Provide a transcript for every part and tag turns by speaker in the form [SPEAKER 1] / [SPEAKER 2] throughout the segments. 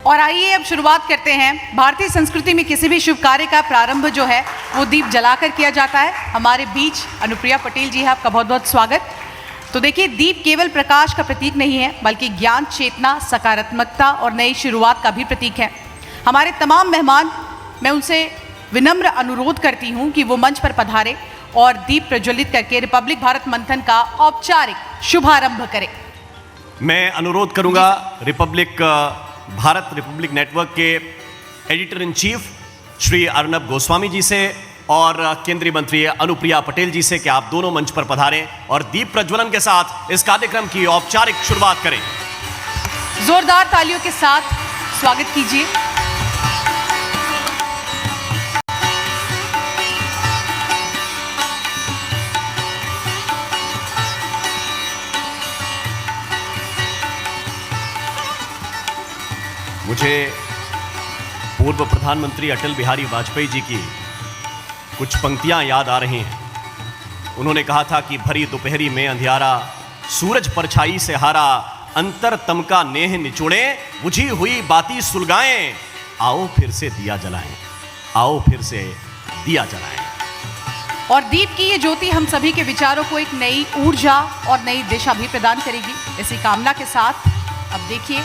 [SPEAKER 1] और आइए अब शुरुआत करते हैं। भारतीय संस्कृति में किसी भी शुभ कार्य का प्रारंभ जो है वो दीप जलाकर किया जाता है। हमारे बीच अनुप्रिया पटेल जी है, आपका बहुत बहुत स्वागत। तो देखिए, दीप केवल प्रकाश का प्रतीक नहीं है बल्कि ज्ञान, चेतना, सकारात्मकता और नई शुरुआत का भी प्रतीक है। हमारे तमाम मेहमान, मैं उनसे विनम्र अनुरोध करती हूँ कि वो मंच पर पधारे और दीप प्रज्वलित करके रिपब्लिक भारत मंथन का औपचारिक शुभारंभ करें।
[SPEAKER 2] मैं अनुरोध करूंगा रिपब्लिक नेटवर्क के editor in chief Shri Arnab Goswami ji से और केंद्रीय मंत्री अनुप्रिया पटेल जी से कि आप दोनों मंच पर पधारें और दीप प्रज्वलन के साथ इस कार्यक्रम की औपचारिक शुरुआत करें।
[SPEAKER 1] जोरदार तालियों के साथ स्वागत कीजिए।
[SPEAKER 2] मुझे पूर्व प्रधानमंत्री अटल बिहारी वाजपेयी जी की कुछ पंक्तियां याद आ रही हैं। उन्होंने कहा था कि भरी दोपहरी में अंधियारा, सूरज परछाई से हारा, अंतर तम का नेह निचोड़े, बुझी हुई बाती सुलगाएं, आओ फिर से दिया जलाएं, आओ फिर से दिया जलाएं।
[SPEAKER 1] और दीप की ये ज्योति हम सभी के विचारों को एक नई ऊर्जा और नई दिशा भी प्रदान करेगी। इसी कामना के साथ अब देखिए,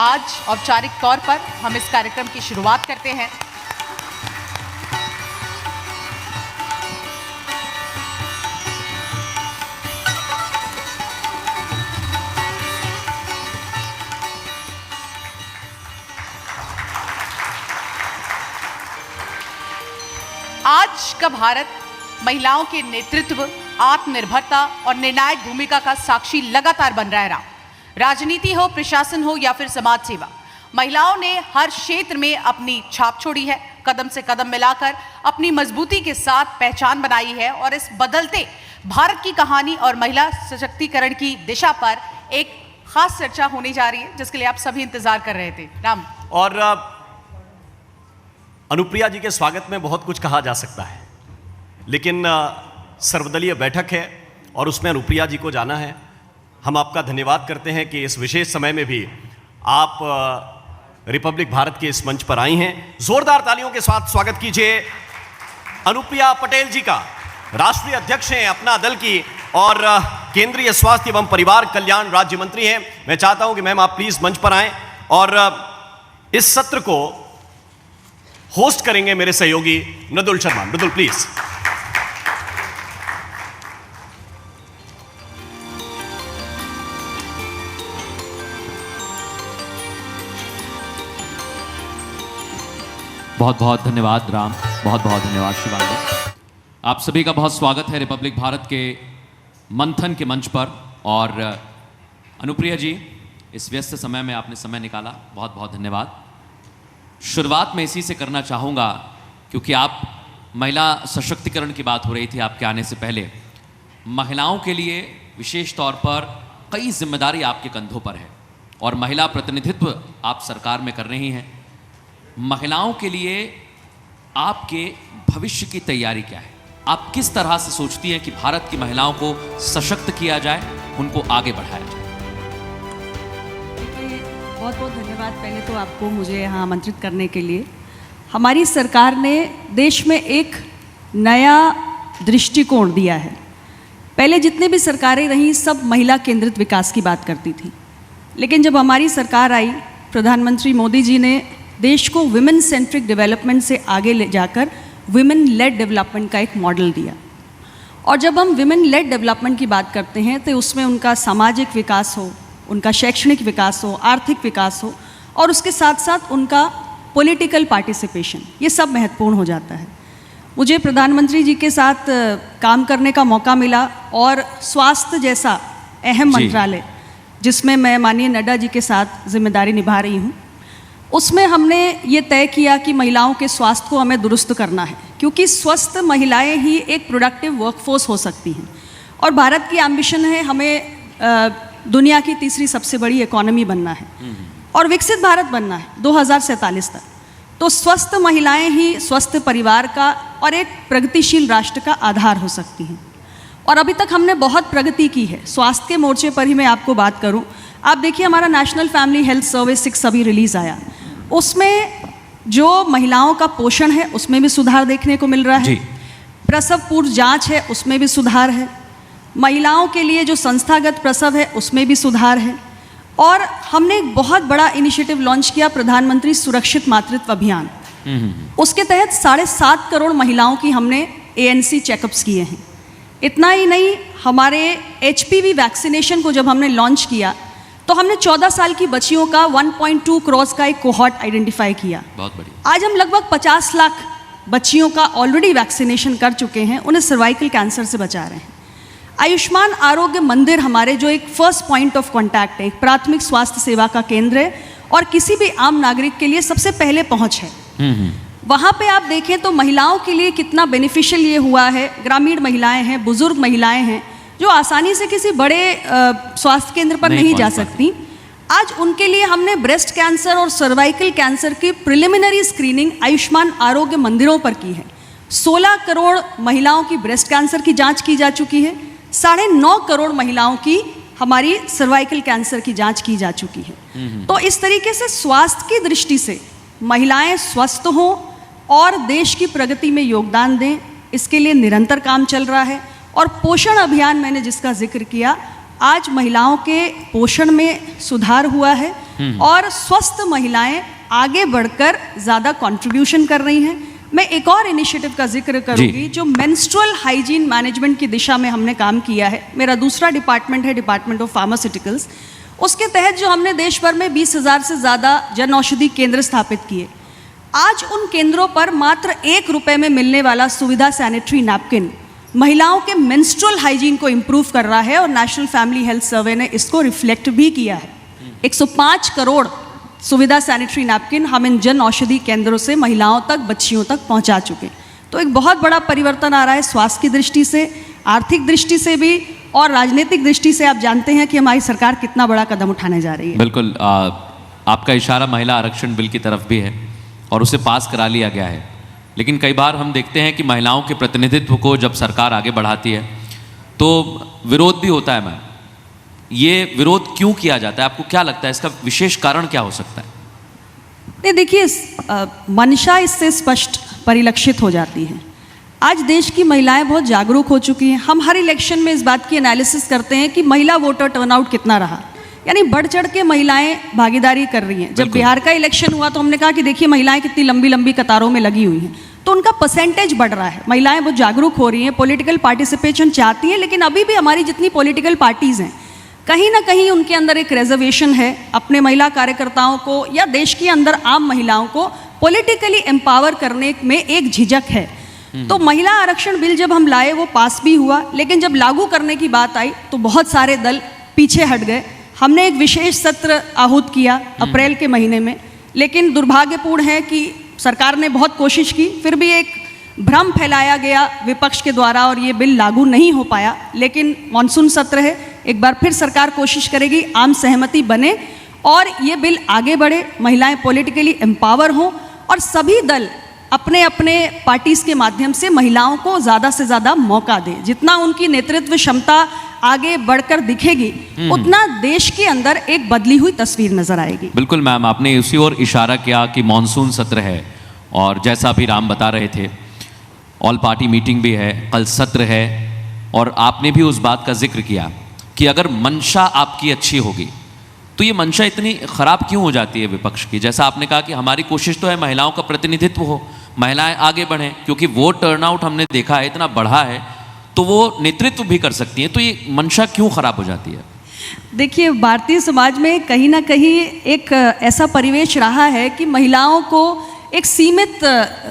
[SPEAKER 1] आज औपचारिक तौर पर हम इस कार्यक्रम की शुरुआत करते हैं। आज का भारत महिलाओं के नेतृत्व, आत्मनिर्भरता और निर्णायक भूमिका का साक्षी लगातार बन रहा है। राजनीति हो, प्रशासन हो या फिर समाज सेवा, महिलाओं ने हर क्षेत्र में अपनी छाप छोड़ी है। कदम से कदम मिलाकर अपनी मजबूती के साथ पहचान बनाई है और इस बदलते भारत की कहानी और महिला सशक्तिकरण की दिशा पर एक खास चर्चा होने जा रही है, जिसके लिए आप सभी इंतजार कर रहे थे। राम
[SPEAKER 2] और अनुप्रिया जी के स्वागत में बहुत कुछ कहा जा सकता है, लेकिन सर्वदलीय बैठक है और उसमें अनुप्रिया जी को जाना है। हम आपका धन्यवाद करते हैं कि इस विशेष समय में भी आप रिपब्लिक भारत के इस मंच पर आई हैं। जोरदार तालियों के साथ स्वागत कीजिए अनुप्रिया पटेल जी का। राष्ट्रीय अध्यक्ष हैं अपना दल की और केंद्रीय स्वास्थ्य एवं परिवार कल्याण राज्य मंत्री हैं। मैं चाहता हूं कि मैम आप प्लीज मंच पर आएं और इस सत्र को होस्ट करेंगे मेरे सहयोगी मृदुल शर्मा। मृदुल प्लीज।
[SPEAKER 3] बहुत बहुत धन्यवाद राम, बहुत बहुत धन्यवाद शिवांगी। आप सभी का बहुत स्वागत है रिपब्लिक भारत के मंथन के मंच पर। और अनुप्रिया जी, इस व्यस्त समय में आपने समय निकाला, बहुत बहुत धन्यवाद। शुरुआत में इसी से करना चाहूँगा क्योंकि आप महिला सशक्तिकरण की बात हो रही थी आपके आने से पहले। महिलाओं के लिए विशेष तौर पर कई जिम्मेदारी आपके कंधों पर है और महिला प्रतिनिधित्व आप सरकार में कर रही हैं। महिलाओं के लिए आपके भविष्य की तैयारी क्या है? आप किस तरह से सोचती हैं कि भारत की महिलाओं को सशक्त किया जाए, उनको आगे बढ़ाया जाए?
[SPEAKER 4] देखिए, बहुत बहुत धन्यवाद पहले तो आपको मुझे यहाँ आमंत्रित करने के लिए। हमारी सरकार ने देश में एक नया दृष्टिकोण दिया है। पहले जितने भी सरकारें रहीं सब महिला केंद्रित विकास की बात करती थी, लेकिन जब हमारी सरकार आई, प्रधानमंत्री मोदी जी ने देश को विमेन सेंट्रिक डेवलपमेंट से आगे ले जाकर विमेन लेड डेवलपमेंट का एक मॉडल दिया। और जब हम विमेन लेड डेवलपमेंट की बात करते हैं तो उसमें उनका सामाजिक विकास हो, उनका शैक्षणिक विकास हो, आर्थिक विकास हो और उसके साथ साथ उनका पॉलिटिकल पार्टिसिपेशन, ये सब महत्वपूर्ण हो जाता है। मुझे प्रधानमंत्री जी के साथ काम करने का मौका मिला और स्वास्थ्य जैसा अहम मंत्रालय जिसमें मैं माननीय नड्डा जी के साथ जिम्मेदारी निभा रही हूँ, उसमें हमने ये तय किया कि महिलाओं के स्वास्थ्य को हमें दुरुस्त करना है, क्योंकि स्वस्थ महिलाएं ही एक प्रोडक्टिव वर्कफोर्स हो सकती हैं। और भारत की एम्बिशन है हमें दुनिया की तीसरी सबसे बड़ी इकोनॉमी बनना है और विकसित भारत बनना है 2047 तक। तो स्वस्थ महिलाएं ही स्वस्थ परिवार का और एक प्रगतिशील राष्ट्र का आधार हो सकती हैं। और अभी तक हमने बहुत प्रगति की है। स्वास्थ्य के मोर्चे पर ही मैं आपको बात करूं, आप देखिए हमारा नेशनल फैमिली हेल्थ सर्वे 6 अभी रिलीज़ आया, उसमें जो महिलाओं का पोषण है उसमें भी सुधार देखने को मिल रहा है, प्रसव पूर्व जांच है उसमें भी सुधार है, महिलाओं के लिए जो संस्थागत प्रसव है उसमें भी सुधार है, और हमने एक बहुत बड़ा इनिशिएटिव लॉन्च किया प्रधानमंत्री सुरक्षित मातृत्व अभियान। उसके तहत 7.5 करोड़ महिलाओं की हमने ANC चेकअप्स किए हैं। इतना ही नहीं, हमारे HPV वैक्सीनेशन को जब हमने लॉन्च किया तो हमने 14 साल की बच्चियों का 1.2 करोड़ का एक कोहॉर्ट आइडेंटिफाई किया।
[SPEAKER 3] बहुत बढ़िया।
[SPEAKER 4] आज हम लगभग 50 लाख बच्चियों का ऑलरेडी वैक्सीनेशन कर चुके हैं, उन्हें सर्वाइकल कैंसर से बचा रहे हैं। आयुष्मान आरोग्य मंदिर हमारे जो एक फर्स्ट पॉइंट ऑफ कॉन्टैक्ट है, एक प्राथमिक स्वास्थ्य सेवा का केंद्र है और किसी भी आम नागरिक के लिए सबसे पहले पहुंच है। वहाँ पे आप देखें तो महिलाओं के लिए कितना बेनिफिशियल ये हुआ है। ग्रामीण महिलाएं हैं, बुजुर्ग महिलाएं हैं जो आसानी से किसी बड़े स्वास्थ्य केंद्र पर नहीं जा सकती, आज उनके लिए हमने ब्रेस्ट कैंसर और सर्वाइकल कैंसर की प्रिलिमिनरी स्क्रीनिंग आयुष्मान आरोग्य मंदिरों पर की है। 16 करोड़ महिलाओं की ब्रेस्ट कैंसर की जांच की जा चुकी है, 9.5 करोड़ महिलाओं की हमारी सर्वाइकल कैंसर की जांच की जा चुकी है। तो इस तरीके से स्वास्थ्य की दृष्टि से महिलाएं स्वस्थ हों और देश की प्रगति में योगदान दें, इसके लिए निरंतर काम चल रहा है। और पोषण अभियान मैंने जिसका जिक्र किया, आज महिलाओं के पोषण में सुधार हुआ है और स्वस्थ महिलाएं आगे बढ़कर ज़्यादा कंट्रीब्यूशन कर रही हैं। मैं एक और इनिशिएटिव का जिक्र करूंगी जो मेंस्ट्रुअल हाइजीन मैनेजमेंट की दिशा में हमने काम किया है। मेरा दूसरा डिपार्टमेंट है डिपार्टमेंट ऑफ फार्मास्यूटिकल्स। उसके तहत जो हमने देश भर में 20,000 से ज़्यादा जन औषधि केंद्र स्थापित किए, आज उन केंद्रों पर मात्र 1 रुपये में मिलने वाला सुविधा सैनिटरी नैपकिन महिलाओं के मेंस्ट्रुअल हाइजीन को इम्प्रूव कर रहा है और नेशनल फैमिली हेल्थ सर्वे ने इसको रिफ्लेक्ट भी किया है। 105 करोड़ सुविधा सैनिटरी नैपकिन हम इन जन औषधि केंद्रों से महिलाओं तक, बच्चियों तक पहुंचा चुके। तो एक बहुत बड़ा परिवर्तन आ रहा है स्वास्थ्य की दृष्टि से, आर्थिक दृष्टि से भी और राजनीतिक दृष्टि से। आप जानते हैं कि हमारी सरकार कितना बड़ा कदम उठाने जा रही है।
[SPEAKER 3] बिल्कुल, आपका इशारा महिला आरक्षण बिल की तरफ भी है और उसे पास करा लिया गया है, लेकिन कई बार हम देखते हैं कि महिलाओं के प्रतिनिधित्व को जब सरकार आगे बढ़ाती है तो विरोध भी होता है। मैम, ये विरोध क्यों किया जाता है? आपको क्या लगता है इसका विशेष कारण क्या हो सकता है?
[SPEAKER 4] नहीं, देखिए मंशा इससे स्पष्ट परिलक्षित हो जाती है। आज देश की महिलाएं बहुत जागरूक हो चुकी हैं। हम हर इलेक्शन में इस बात की एनालिसिस करते हैं कि महिला वोटर टर्नआउट कितना रहा, यानी बढ़ चढ़ के महिलाएं भागीदारी कर रही हैं। जब बिहार का इलेक्शन हुआ तो हमने कहा कि देखिए महिलाएं कितनी लंबी लंबी कतारों में लगी हुई हैं, तो उनका परसेंटेज बढ़ रहा है। महिलाएं बहुत जागरूक हो रही हैं, पॉलिटिकल पार्टिसिपेशन चाहती हैं, लेकिन अभी भी हमारी जितनी पॉलिटिकल पार्टीज़ हैं कहीं ना कहीं उनके अंदर एक रिजर्वेशन है। अपने महिला कार्यकर्ताओं को या देश के अंदर आम महिलाओं को पॉलिटिकली एम्पावर करने में एक झिझक है। तो महिला आरक्षण बिल जब हम लाए वो पास भी हुआ, लेकिन जब लागू करने की बात आई तो बहुत सारे दल पीछे हट गए। हमने एक विशेष सत्र आहूत किया अप्रैल के महीने में, लेकिन दुर्भाग्यपूर्ण है कि सरकार ने बहुत कोशिश की, फिर भी एक भ्रम फैलाया गया विपक्ष के द्वारा और ये बिल लागू नहीं हो पाया। लेकिन मॉनसून सत्र है, एक बार फिर सरकार कोशिश करेगी आम सहमति बने और ये बिल आगे बढ़े, महिलाएं पॉलिटिकली एम्पावर हों और सभी दल अपने अपने पार्टीज के माध्यम से महिलाओं को ज़्यादा से ज़्यादा मौका दें। जितना उनकी नेतृत्व क्षमता आगे बढ़कर दिखेगी उतना देश के अंदर एक बदली हुई तस्वीर नजर आएगी।
[SPEAKER 3] बिल्कुल मैम, आपने उसी ओर इशारा किया कि मॉनसून सत्र है और जैसा अभी राम बता रहे थे ऑल पार्टी मीटिंग भी है, कल सत्र है और आपने भी उस बात का जिक्र किया कि अगर मंशा आपकी अच्छी होगी तो ये मंशा इतनी खराब क्यों हो जाती है विपक्ष की? जैसा आपने कहा कि हमारी कोशिश तो है महिलाओं का प्रतिनिधित्व हो, महिलाएं आगे बढ़ें, क्योंकि वोट टर्नआउट हमने देखा है इतना बढ़ा है तो वो नेतृत्व भी कर सकती हैं, तो ये मंशा क्यों खराब हो जाती है?
[SPEAKER 4] देखिए, भारतीय समाज में कहीं ना कहीं एक ऐसा परिवेश रहा है कि महिलाओं को एक सीमित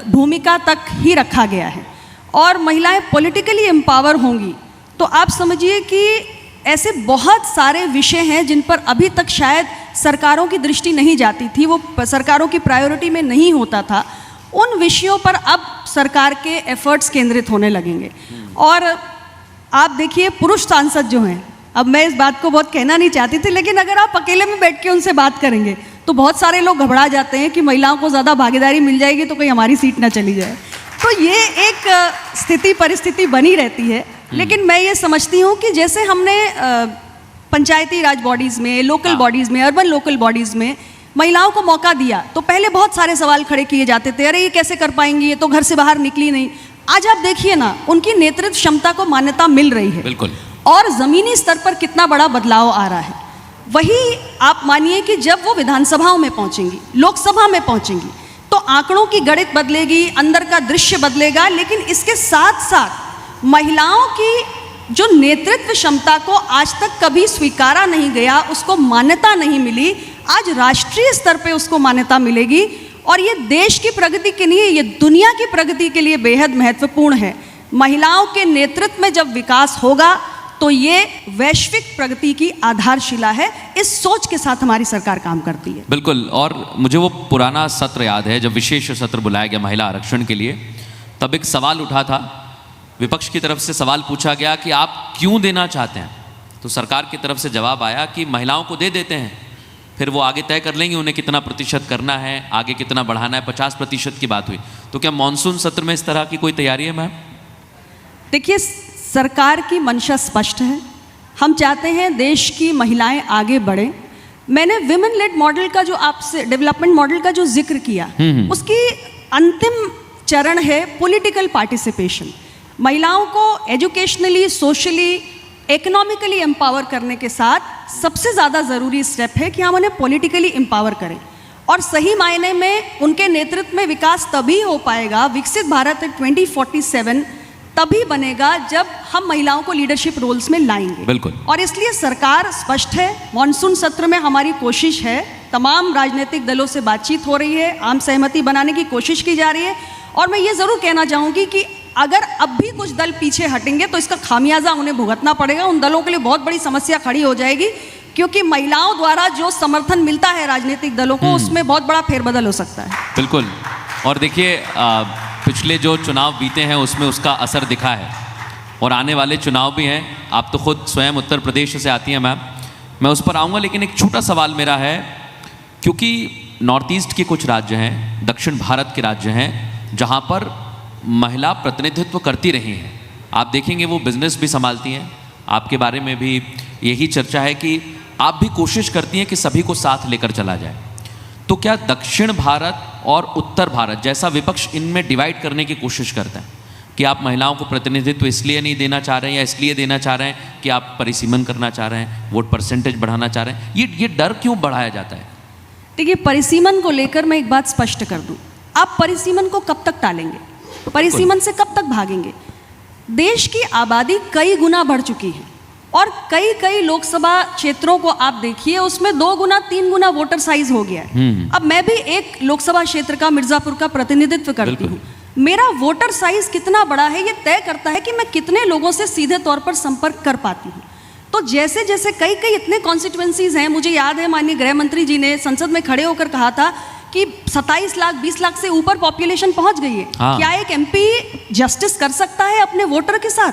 [SPEAKER 4] भूमिका तक ही रखा गया है और महिलाएं पॉलिटिकली एम्पावर होंगी तो आप समझिए कि ऐसे बहुत सारे विषय हैं जिन पर अभी तक शायद सरकारों की दृष्टि नहीं जाती थी, वो सरकारों की प्रायोरिटी में नहीं होता था। उन विषयों पर अब सरकार के एफर्ट्स केंद्रित होने लगेंगे। और आप देखिए पुरुष सांसद जो हैं, अब मैं इस बात को बहुत कहना नहीं चाहती थी, लेकिन अगर आप अकेले में बैठ के उनसे बात करेंगे तो बहुत सारे लोग घबरा जाते हैं कि महिलाओं को ज़्यादा भागीदारी मिल जाएगी तो कहीं हमारी सीट ना चली जाए। तो ये एक स्थिति परिस्थिति बनी रहती है। लेकिन मैं ये समझती हूँ कि जैसे हमने पंचायती राज बॉडीज़ में, लोकल बॉडीज़ में, अर्बन लोकल बॉडीज़ में महिलाओं को मौका दिया तो पहले बहुत सारे सवाल खड़े किए जाते थे, अरे ये कैसे कर पाएंगी, ये तो घर से बाहर निकली नहीं। आज आप देखिए ना, उनकी नेतृत्व क्षमता को मान्यता मिल रही है।
[SPEAKER 3] बिल्कुल।
[SPEAKER 4] और ज़मीनी स्तर पर कितना बड़ा बदलाव आ रहा है। वही आप मानिए कि जब वो विधानसभाओं में पहुंचेंगी, लोकसभा में पहुंचेंगी, तो आंकड़ों की गणित बदलेगी, अंदर का दृश्य बदलेगा, लेकिन इसके साथ साथ महिलाओं की जो नेतृत्व क्षमता को आज तक कभी स्वीकारा नहीं गया, उसको मान्यता नहीं मिली, आज राष्ट्रीय स्तर पे उसको मान्यता मिलेगी। और ये देश की प्रगति के लिए, ये दुनिया की प्रगति के लिए बेहद महत्वपूर्ण है। महिलाओं के नेतृत्व में जब विकास होगा तो ये वैश्विक प्रगति की आधारशिला है। इस सोच के साथ हमारी सरकार काम करती है।
[SPEAKER 3] बिल्कुल। और मुझे वो पुराना सत्र याद है जब विशेष सत्र बुलाया गया महिला आरक्षण के लिए, तब एक सवाल उठा था, विपक्ष की तरफ से सवाल पूछा गया कि आप क्यों देना चाहते हैं, तो सरकार की तरफ से जवाब आया कि महिलाओं को दे देते हैं, फिर वो आगे तय कर लेंगे उन्हें कितना प्रतिशत करना है, आगे कितना बढ़ाना है। 50% की बात हुई। तो क्या मानसून सत्र में इस तरह की कोई तैयारी है मैम?
[SPEAKER 4] देखिए, सरकार की मंशा स्पष्ट है। हम चाहते हैं देश की महिलाएं आगे बढ़ें। मैंने विमेन लेड मॉडल का जो आपसे, डेवलपमेंट मॉडल का जो जिक्र किया, उसकी अंतिम चरण है पॉलिटिकल पार्टिसिपेशन। महिलाओं को एजुकेशनली, सोशली, इकोनॉमिकली एम्पावर करने के साथ सबसे ज़्यादा ज़रूरी स्टेप है कि हम उन्हें पॉलिटिकली एम्पावर करें। और सही मायने में उनके नेतृत्व में विकास तभी हो पाएगा, विकसित भारत 2047 तभी बनेगा जब हम महिलाओं को लीडरशिप रोल्स में लाएंगे।
[SPEAKER 3] बिल्कुल।
[SPEAKER 4] और इसलिए सरकार स्पष्ट है। मॉनसून सत्र में हमारी कोशिश है, तमाम राजनीतिक दलों से बातचीत हो रही है, आम सहमति बनाने की कोशिश की जा रही है। और मैं ये ज़रूर कहना चाहूँगी कि अगर अब भी कुछ दल पीछे हटेंगे तो इसका खामियाजा उन्हें भुगतना पड़ेगा। उन दलों के लिए बहुत बड़ी समस्या खड़ी हो जाएगी, क्योंकि महिलाओं द्वारा जो समर्थन मिलता है राजनीतिक दलों को, उसमें बहुत बड़ा फेरबदल हो सकता है।
[SPEAKER 3] बिल्कुल। और देखिए, पिछले जो चुनाव बीते हैं उसमें उसका असर दिखा है, और आने वाले चुनाव भी हैं। आप तो खुद स्वयं उत्तर प्रदेश से आती हैं मैम, मैं उस पर आऊँगा, लेकिन एक छोटा सवाल मेरा है, क्योंकि नॉर्थ ईस्ट के कुछ राज्य हैं, दक्षिण भारत के राज्य हैं, जहाँ पर महिला प्रतिनिधित्व करती रही हैं। आप देखेंगे वो बिजनेस भी संभालती हैं। आपके बारे में भी यही चर्चा है कि आप भी कोशिश करती हैं कि सभी को साथ लेकर चला जाए। तो क्या दक्षिण भारत और उत्तर भारत जैसा विपक्ष इनमें डिवाइड करने की कोशिश करता है कि आप महिलाओं को प्रतिनिधित्व इसलिए नहीं देना चाह रहे हैं या इसलिए देना चाह रहे हैं कि आप परिसीमन करना चाह रहे हैं, वोट परसेंटेज बढ़ाना चाह रहे हैं? ये डर क्यों बढ़ाया जाता है?
[SPEAKER 4] देखिए, परिसीमन को लेकर मैं एक बात स्पष्ट कर दूं। आप परिसीमन को कब तक टालेंगे? परिसीमन से कब तक भागेंगे? देश की आबादी कई गुना बढ़ चुकी है, और कई लोकसभा क्षेत्रों को आप देखिए, उसमें 2 गुना 3 गुना वोटर साइज हो गया है। अब मैं भी एक लोकसभा क्षेत्र का, मिर्जापुर का प्रतिनिधित्व करती हूँ। मेरा वोटर साइज कितना बड़ा है ये तय करता है कि मैं कितने लोगों से सीधे तौर पर संपर्क कर पाती हूँ। तो जैसे जैसे कई इतने कॉन्स्टिट्यूएंसीज हैं, मुझे याद है माननीय गृह मंत्री जी ने संसद में खड़े होकर कहा था कि 27 लाख 20 लाख से ऊपर पॉपुलेशन पहुंच गई है।
[SPEAKER 3] हाँ।
[SPEAKER 4] क्या एक एमपी जस्टिस कर सकता है अपने वोटर के साथ?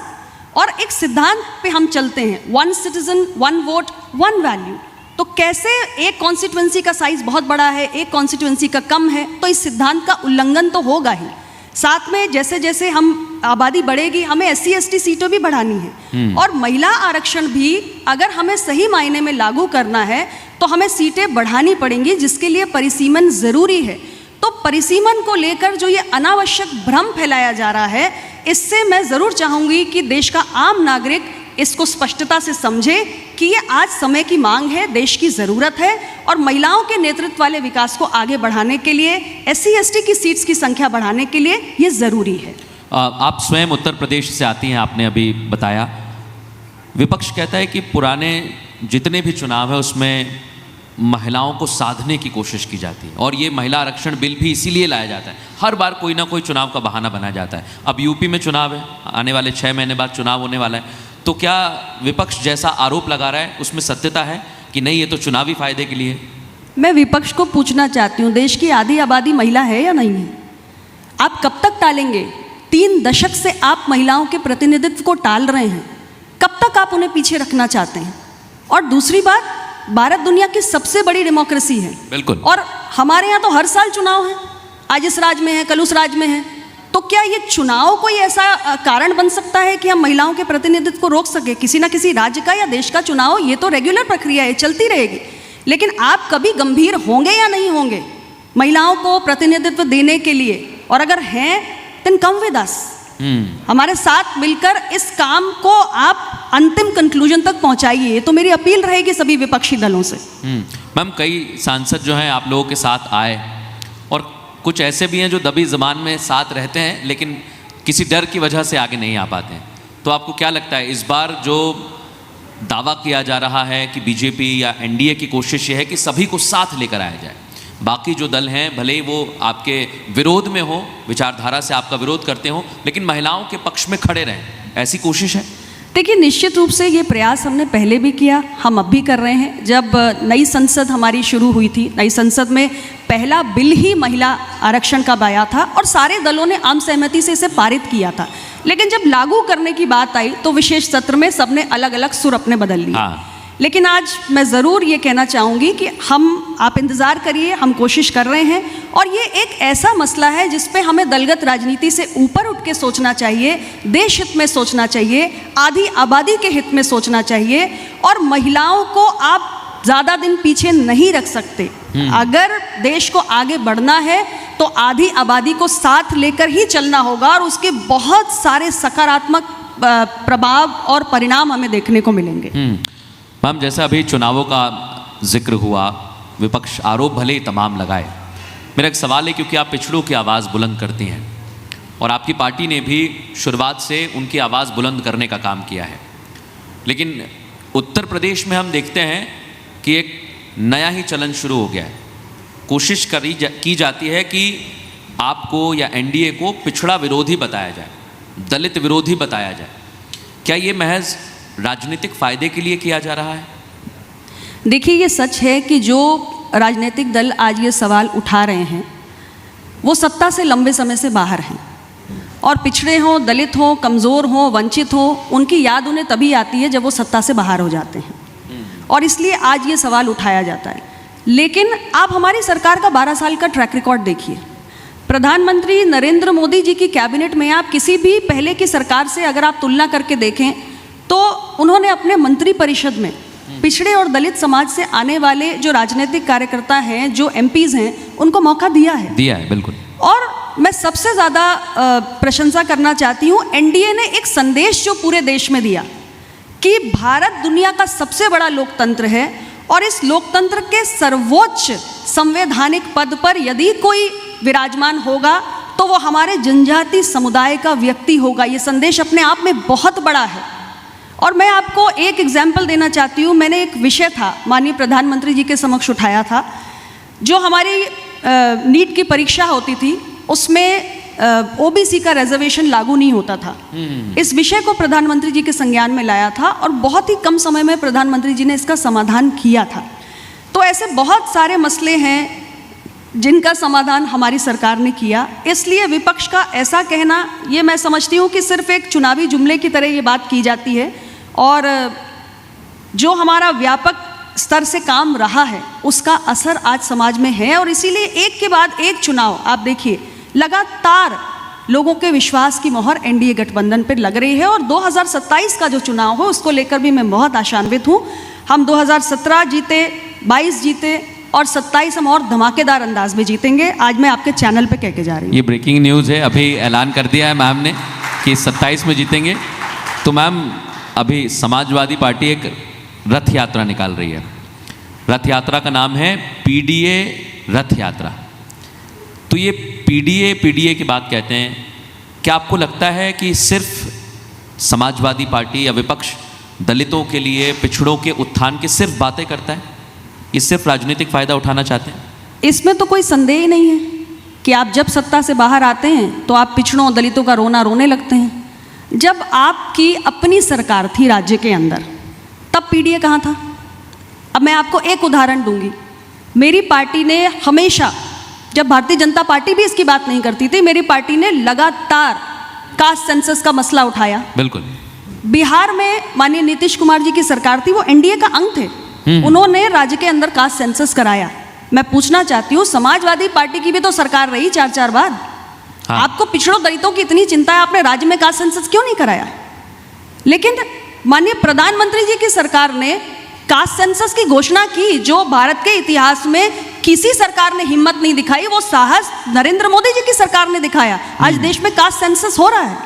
[SPEAKER 4] और एक सिद्धांत पे हम चलते हैं, 1 सिटीजन 1 वोट 1 वैल्यू। तो कैसे एक कॉन्स्टिट्यूएंसी का साइज बहुत बड़ा है, एक कॉन्स्टिट्यूएंसी का कम है, तो इस सिद्धांत का उल्लंघन तो होगा ही। साथ में जैसे जैसे हम आबादी बढ़ेगी, हमें SC ST सीटें भी बढ़ानी है, और महिला आरक्षण भी अगर हमें सही मायने में लागू करना है तो हमें सीटें बढ़ानी पड़ेंगी, जिसके लिए परिसीमन ज़रूरी है। तो परिसीमन को लेकर जो ये अनावश्यक भ्रम फैलाया जा रहा है, इससे मैं ज़रूर चाहूँगी कि देश का आम नागरिक इसको स्पष्टता से समझे कि ये आज समय की मांग है, देश की ज़रूरत है, और महिलाओं के नेतृत्व वाले विकास को आगे बढ़ाने के लिए, SC ST की सीट्स की संख्या बढ़ाने के लिए ये ज़रूरी है।
[SPEAKER 3] आप स्वयं उत्तर प्रदेश से आती हैं, आपने अभी बताया। विपक्ष कहता है कि पुराने जितने भी चुनाव है उसमें महिलाओं को साधने की कोशिश की जाती है, और ये महिला आरक्षण बिल भी इसीलिए लाया जाता है। हर बार कोई ना कोई चुनाव का बहाना बना जाता है। अब यूपी में चुनाव है, आने वाले 6 महीने बाद चुनाव होने वाला है। तो क्या विपक्ष जैसा आरोप लगा रहा है उसमें सत्यता है कि नहीं, ये तो चुनावी फायदे के लिए?
[SPEAKER 4] मैं विपक्ष को पूछना चाहती हूँ, देश की आधी आबादी महिला है या नहीं है? आप कब तक टालेंगे? 3 दशक से आप महिलाओं के प्रतिनिधित्व को टाल रहे हैं। कब तक आप उन्हें पीछे रखना चाहते हैं? और दूसरी बात, भारत दुनिया की सबसे बड़ी डेमोक्रेसी है।
[SPEAKER 3] बिल्कुल।
[SPEAKER 4] और हमारे यहाँ तो हर साल चुनाव है, आज इस राज्य में है, कल उस राज्य में है। तो क्या ये चुनाव कोई ऐसा कारण बन सकता है कि हम महिलाओं के प्रतिनिधित्व को रोक सके? किसी ना किसी राज्य का या देश का चुनाव, ये तो रेगुलर प्रक्रिया है, चलती रहेगी। लेकिन आप कभी गंभीर होंगे या नहीं होंगे महिलाओं को प्रतिनिधित्व देने के लिए? और अगर हैं देन कम विद अस, हमारे साथ मिलकर इस काम को आप अंतिम कंक्लूजन तक पहुंचाइए। तो मेरी अपील रहेगी सभी विपक्षी दलों से।
[SPEAKER 3] मैम, कई सांसद जो हैं आप लोगों के साथ आए, और कुछ ऐसे भी हैं जो दबी ज़बान में साथ रहते हैं लेकिन किसी डर की वजह से आगे नहीं आ पाते हैं। तो आपको क्या लगता है, इस बार जो दावा किया जा रहा है कि बीजेपी या एनडीए की कोशिश ये है कि सभी को साथ लेकर आया जाए, बाकी जो दल हैं भले ही वो आपके विरोध में हो, विचारधारा से आपका विरोध करते हो, लेकिन महिलाओं के पक्ष में खड़े रहें, ऐसी कोशिश है?
[SPEAKER 4] देखिए, निश्चित रूप से ये प्रयास हमने पहले भी किया, हम अब भी कर रहे हैं। जब नई संसद हमारी शुरू हुई थी, नई संसद में पहला बिल ही महिला आरक्षण का आया था और सारे दलों ने आम सहमति से इसे पारित किया था। लेकिन जब लागू करने की बात आई तो विशेष सत्र में सबने अलग अलग सुर अपने बदल लिए। लेकिन आज मैं ज़रूर ये कहना चाहूँगी कि आप इंतज़ार करिए, हम कोशिश कर रहे हैं। और ये एक ऐसा मसला है जिस पे हमें दलगत राजनीति से ऊपर उठ के सोचना चाहिए, देश हित में सोचना चाहिए, आधी आबादी के हित में सोचना चाहिए। और महिलाओं को आप ज़्यादा दिन पीछे नहीं रख सकते। अगर देश को आगे बढ़ना है तो आधी आबादी को साथ लेकर ही चलना होगा और उसके बहुत सारे सकारात्मक प्रभाव और परिणाम हमें देखने को मिलेंगे।
[SPEAKER 3] मैम, जैसा अभी चुनावों का जिक्र हुआ, विपक्ष आरोप भले ही तमाम लगाए, मेरा एक सवाल है, क्योंकि आप पिछड़ों की आवाज़ बुलंद करती हैं और आपकी पार्टी ने भी शुरुआत से उनकी आवाज़ बुलंद करने का काम किया है, लेकिन उत्तर प्रदेश में हम देखते हैं कि एक नया ही चलन शुरू हो गया है। कोशिश की जाती है कि आपको या एनडीए को पिछड़ा विरोधी बताया जाए, दलित विरोधी बताया जाए। क्या ये महज राजनीतिक फायदे के लिए किया जा रहा है?
[SPEAKER 4] देखिए, ये सच है कि जो राजनीतिक दल आज ये सवाल उठा रहे हैं वो सत्ता से लंबे समय से बाहर हैं, और पिछड़े हों, दलित हों, कमज़ोर हों, वंचित हों, उनकी याद उन्हें तभी आती है जब वो सत्ता से बाहर हो जाते हैं, और इसलिए आज ये सवाल उठाया जाता है। लेकिन आप हमारी सरकार का 12 साल का ट्रैक रिकॉर्ड देखिए। प्रधानमंत्री नरेंद्र मोदी जी की कैबिनेट में आप किसी भी पहले की सरकार से अगर आप तुलना करके देखें तो उन्होंने अपने मंत्री परिषद में पिछड़े और दलित समाज से आने वाले जो राजनीतिक कार्यकर्ता हैं, जो एमपीज हैं, उनको मौका दिया है।
[SPEAKER 3] बिल्कुल।
[SPEAKER 4] और मैं सबसे ज़्यादा प्रशंसा करना चाहती हूँ, एनडीए ने एक संदेश जो पूरे देश में दिया कि भारत दुनिया का सबसे बड़ा लोकतंत्र है और इस लोकतंत्र के सर्वोच्च संवैधानिक पद पर यदि कोई विराजमान होगा तो वो हमारे जनजाति समुदाय का व्यक्ति होगा। ये संदेश अपने आप में बहुत बड़ा है। और मैं आपको एक एग्जाम्पल देना चाहती हूँ। मैंने एक विषय था, माननीय प्रधानमंत्री जी के समक्ष उठाया था, जो हमारी नीट की परीक्षा होती थी उसमें ओबीसी का रिजर्वेशन लागू नहीं होता था। इस विषय को प्रधानमंत्री जी के संज्ञान में लाया था और बहुत ही कम समय में प्रधानमंत्री जी ने इसका समाधान किया था। तो ऐसे बहुत सारे मसले हैं जिनका समाधान हमारी सरकार ने किया। इसलिए विपक्ष का ऐसा कहना, ये मैं समझती हूँ कि सिर्फ एक चुनावी जुमले की तरह ये बात की जाती है, और जो हमारा व्यापक स्तर से काम रहा है उसका असर आज समाज में है। और इसीलिए एक के बाद एक चुनाव आप देखिए, लगातार लोगों के विश्वास की मोहर एनडीए गठबंधन पर लग रही है। और 2027 का जो चुनाव है उसको लेकर भी मैं बहुत आशान्वित हूँ। हम 2017 जीते, 22 जीते और 27 हम और धमाकेदार अंदाज में जीतेंगे। आज मैं आपके चैनल पे कह के जा रही हूँ।
[SPEAKER 3] ये ब्रेकिंग न्यूज़ है, अभी ऐलान कर दिया है मैम ने कि 27 में जीतेंगे। तो मैम, अभी समाजवादी पार्टी एक रथ यात्रा निकाल रही है। रथ यात्रा का नाम है पीडीए रथ यात्रा। तो ये पीडीए की बात कहते हैं। क्या आपको लगता है कि सिर्फ समाजवादी पार्टी या विपक्ष दलितों के लिए, पिछड़ों के उत्थान की सिर्फ बातें करता है? ये सिर्फ राजनीतिक फ़ायदा उठाना चाहते हैं?
[SPEAKER 4] इसमें तो कोई संदेह ही नहीं है कि आप जब सत्ता से बाहर आते हैं तो आप पिछड़ों दलितों का रोना रोने लगते हैं। जब आपकी अपनी सरकार थी राज्य के अंदर, तब पीडीए कहाँ था? अब मैं आपको एक उदाहरण दूंगी। मेरी पार्टी ने हमेशा, जब भारतीय जनता पार्टी भी इसकी बात नहीं करती थी, मेरी पार्टी ने लगातार कास्ट सेंसस का मसला उठाया।
[SPEAKER 3] बिल्कुल।
[SPEAKER 4] बिहार में माननीय नीतीश कुमार जी की सरकार थी, वो एनडीए का अंग थे, उन्होंने राज्य के अंदर कास्ट सेंसस कराया। मैं पूछना चाहती हूँ, समाजवादी पार्टी की भी तो सरकार रही 4-4 बार।
[SPEAKER 3] हाँ।
[SPEAKER 4] आपको पिछड़ों दलितों की इतनी चिंता है, आपने राज्य में कास्ट सेंसस क्यों नहीं कराया? लेकिन माननीय प्रधानमंत्री जी की सरकार ने कास्ट सेंसस की घोषणा की, जो भारत के इतिहास में किसी सरकार ने हिम्मत नहीं दिखाई, वो साहस नरेंद्र मोदी जी की सरकार ने दिखाया। आज देश में कास्ट सेंसस हो रहा है।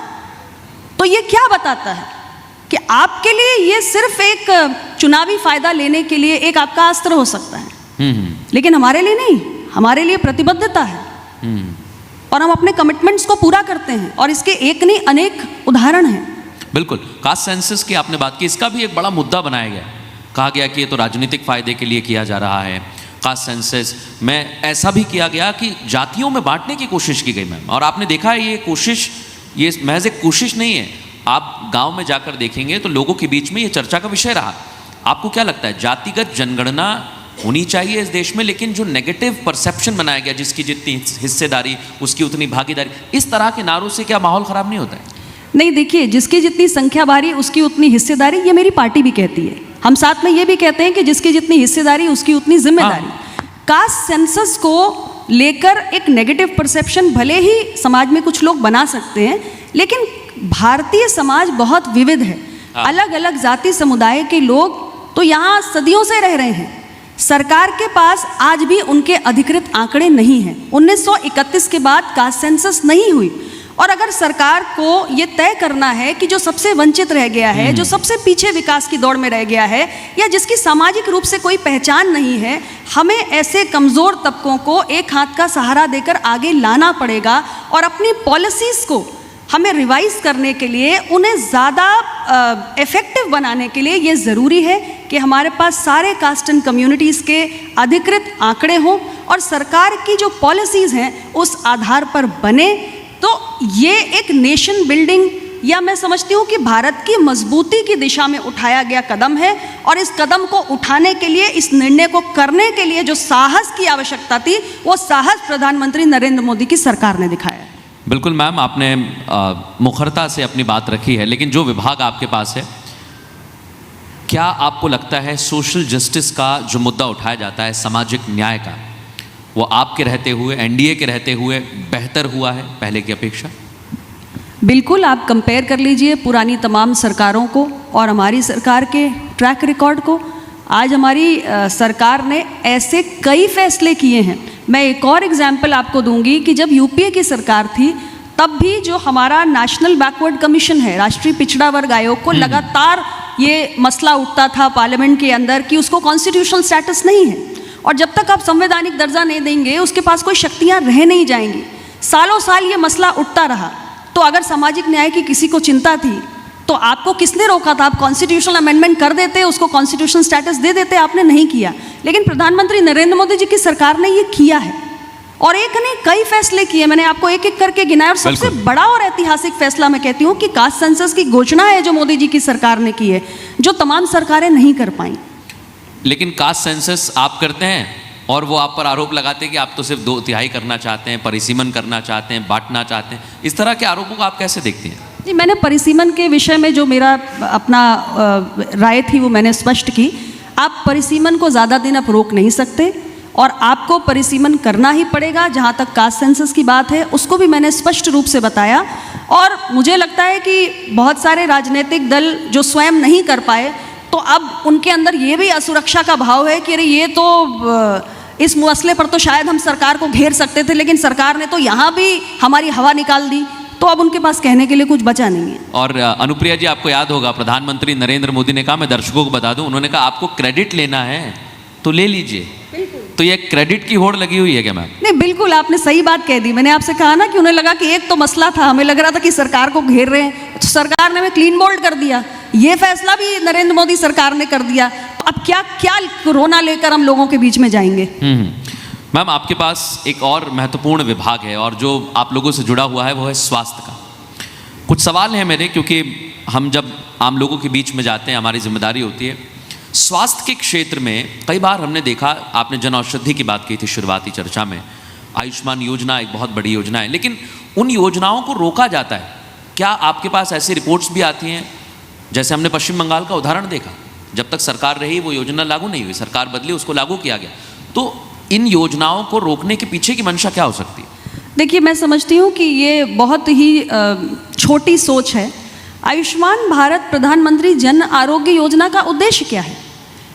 [SPEAKER 4] तो ये क्या बताता है कि आपके लिए ये सिर्फ एक चुनावी फायदा लेने के लिए एक आपका अस्त्र हो सकता है, लेकिन हमारे लिए नहीं, हमारे लिए प्रतिबद्धता है और हम अपने कमिटमेंट्स को पूरा करते हैं, और इसके एक नहीं अनेक उदाहरण हैं।
[SPEAKER 3] बिल्कुल, कास्ट सेंसस की आपने बात की, इसका भी एक बड़ा मुद्दा बनाया गया। कहा गया कि ये तो राजनीतिक फायदे के लिए किया जा रहा है। कास्ट सेंसस में ऐसा भी किया गया कि जातियों में बांटने की कोशिश की गई मैम, और आपने देखा है ये कोशिश, ये महज एक कोशिश नहीं है। आप गांव में जाकर देखेंगे तो लोगों के बीच में ये चर्चा का विषय रहा। आपको क्या लगता है, जातिगत जनगणना होनी चाहिए इस देश में, लेकिन जो नेगेटिव परसेप्शन बनाया गया, जिसकी जितनी हिस्सेदारी उसकी उतनी भागीदारी, इस तरह के नारों से क्या माहौल खराब नहीं होता है?
[SPEAKER 4] नहीं, देखिए, जिसकी जितनी संख्या भारी उसकी उतनी हिस्सेदारी, ये मेरी पार्टी भी कहती है। हम साथ में ये भी कहते हैं कि जिसकी जितनी हिस्सेदारी उसकी उतनी जिम्मेदारी। कास्ट सेंसस को लेकर एक नेगेटिव परसेप्शन भले ही समाज में कुछ लोग बना सकते हैं, लेकिन भारतीय समाज बहुत विविध है। अलग अलग जाति समुदाय के लोग तो यहाँ सदियों से रह रहे हैं। सरकार के पास आज भी उनके अधिकृत आंकड़े नहीं हैं। 1931 के बाद कास्ट सेंसस नहीं हुई, और अगर सरकार को ये तय करना है कि जो सबसे वंचित रह गया है, जो सबसे पीछे विकास की दौड़ में रह गया है, या जिसकी सामाजिक रूप से कोई पहचान नहीं है, हमें ऐसे कमज़ोर तबकों को एक हाथ का सहारा देकर आगे लाना पड़ेगा, और अपनी पॉलिसीज़ को हमें रिवाइज करने के लिए, उन्हें ज़्यादा इफ़ेक्टिव बनाने के लिए ये ज़रूरी है कि हमारे पास सारे कास्ट एंड कम्युनिटीज़ के अधिकृत आंकड़े हों, और सरकार की जो पॉलिसीज़ हैं उस आधार पर बने। तो ये एक नेशन बिल्डिंग, या मैं समझती हूँ कि भारत की मजबूती की दिशा में उठाया गया कदम है, और इस कदम को उठाने के लिए, इस निर्णय को करने के लिए जो साहस की आवश्यकता थी, वो साहस प्रधानमंत्री नरेंद्र मोदी की सरकार ने दिखाया है।
[SPEAKER 3] बिल्कुल मैम, आपने मुखरता से अपनी बात रखी है, लेकिन जो विभाग आपके पास है, क्या आपको लगता है सोशल जस्टिस का जो मुद्दा उठाया जाता है, सामाजिक न्याय का, वो आपके रहते हुए, एनडीए के रहते हुए बेहतर हुआ है पहले की अपेक्षा?
[SPEAKER 4] बिल्कुल, आप कंपेयर कर लीजिए पुरानी तमाम सरकारों को और हमारी सरकार के ट्रैक रिकॉर्ड को। आज हमारी सरकार ने ऐसे कई फैसले किए हैं। मैं एक और एग्जाम्पल आपको दूंगी कि जब यूपीए की सरकार थी, तब भी जो हमारा नेशनल बैकवर्ड कमीशन है, राष्ट्रीय पिछड़ा वर्ग आयोग को लगातार ये मसला उठता था पार्लियामेंट के अंदर कि उसको कॉन्स्टिट्यूशनल स्टेटस नहीं है, और जब तक आप संवैधानिक दर्जा नहीं देंगे उसके पास कोई शक्तियाँ रह नहीं जाएंगी। सालों साल ये मसला उठता रहा। तो अगर सामाजिक न्याय की किसी को चिंता थी, तो आपको किसने रोका था? आप कॉन्स्टिट्यूशनल अमेंडमेंट कर देते, उसको कॉन्स्टिट्यूशनल स्टेटस दे देते। आपने नहीं किया, लेकिन प्रधानमंत्री नरेंद्र मोदी जी की सरकार ने ये किया है, और एक ने कई फैसले किए। मैंने आपको एक एक करके गिनाया, और सबसे बड़ा और ऐतिहासिक फैसला मैं कहती हूँ कि कास्ट सेंसस की घोषणा है जो मोदी जी की सरकार ने की है, जो तमाम सरकारें नहीं कर पाई।
[SPEAKER 3] लेकिन कास्ट सेंसस आप करते हैं, और वो आप पर आरोप लगाते हैं कि आप तो सिर्फ 2/3 करना चाहते हैं, परिसीमन करना चाहते हैं, बांटना चाहते हैं। इस तरह के आरोपों को आप कैसे देखते हैं?
[SPEAKER 4] जी, मैंने परिसीमन के विषय में जो मेरा अपना राय थी वो मैंने स्पष्ट की। आप परिसीमन को ज़्यादा दिन आप रोक नहीं सकते, और आपको परिसीमन करना ही पड़ेगा। जहाँ तक कास्ट सेंसस की बात है, उसको भी मैंने स्पष्ट रूप से बताया, और मुझे लगता है कि बहुत सारे राजनीतिक दल जो स्वयं नहीं कर पाए, तो अब उनके अंदर ये भी असुरक्षा का भाव है कि अरे ये तो इस मसले पर तो शायद हम सरकार को घेर सकते थे, लेकिन सरकार ने तो यहाँ भी हमारी हवा निकाल दी, तो अब उनके पास कहने के लिए कुछ बचा नहीं है।
[SPEAKER 3] और अनुप्रिया जी, आपको याद होगा प्रधानमंत्री नरेंद्र मोदी ने कहा, मैं दर्शकों को बता दूं, उन्होंने कहा आपको क्रेडिट लेना है तो ले लीजिए। तो ये क्रेडिट की होड़ लगी हुई है क्या मैम?
[SPEAKER 4] नहीं, बिल्कुल आपने सही बात कह दी। मैंने आपसे कहा ना कि उन्हें लगा कि एक तो मसला था, हमें लग रहा था कि सरकार को घेर रहे हैं, तो सरकार ने हमें क्लीन बोल्ड कर दिया। ये फैसला भी नरेंद्र मोदी सरकार ने कर दिया। अब क्या क्या कोरोना लेकर हम लोगों के बीच में जाएंगे?
[SPEAKER 3] मैम, आपके पास एक और महत्वपूर्ण विभाग है, और जो आप लोगों से जुड़ा हुआ है वो है स्वास्थ्य का। कुछ सवाल हैं मेरे, क्योंकि हम जब आम लोगों के बीच में जाते हैं, हमारी जिम्मेदारी होती है। स्वास्थ्य के क्षेत्र में कई बार हमने देखा, आपने जन औषधि की बात की थी शुरुआती चर्चा में, आयुष्मान योजना एक बहुत बड़ी योजना है, लेकिन उन योजनाओं को रोका जाता है। क्या आपके पास ऐसी रिपोर्ट्स भी आती हैं? जैसे हमने पश्चिम बंगाल का उदाहरण देखा, जब तक सरकार रही वो योजना लागू नहीं हुई, सरकार बदली, उसको लागू किया गया। तो इन योजनाओं को रोकने के पीछे की मंशा क्या हो सकती है?
[SPEAKER 4] देखिए, मैं समझती हूँ कि ये बहुत ही छोटी सोच है। आयुष्मान भारत प्रधानमंत्री जन आरोग्य योजना का उद्देश्य क्या है?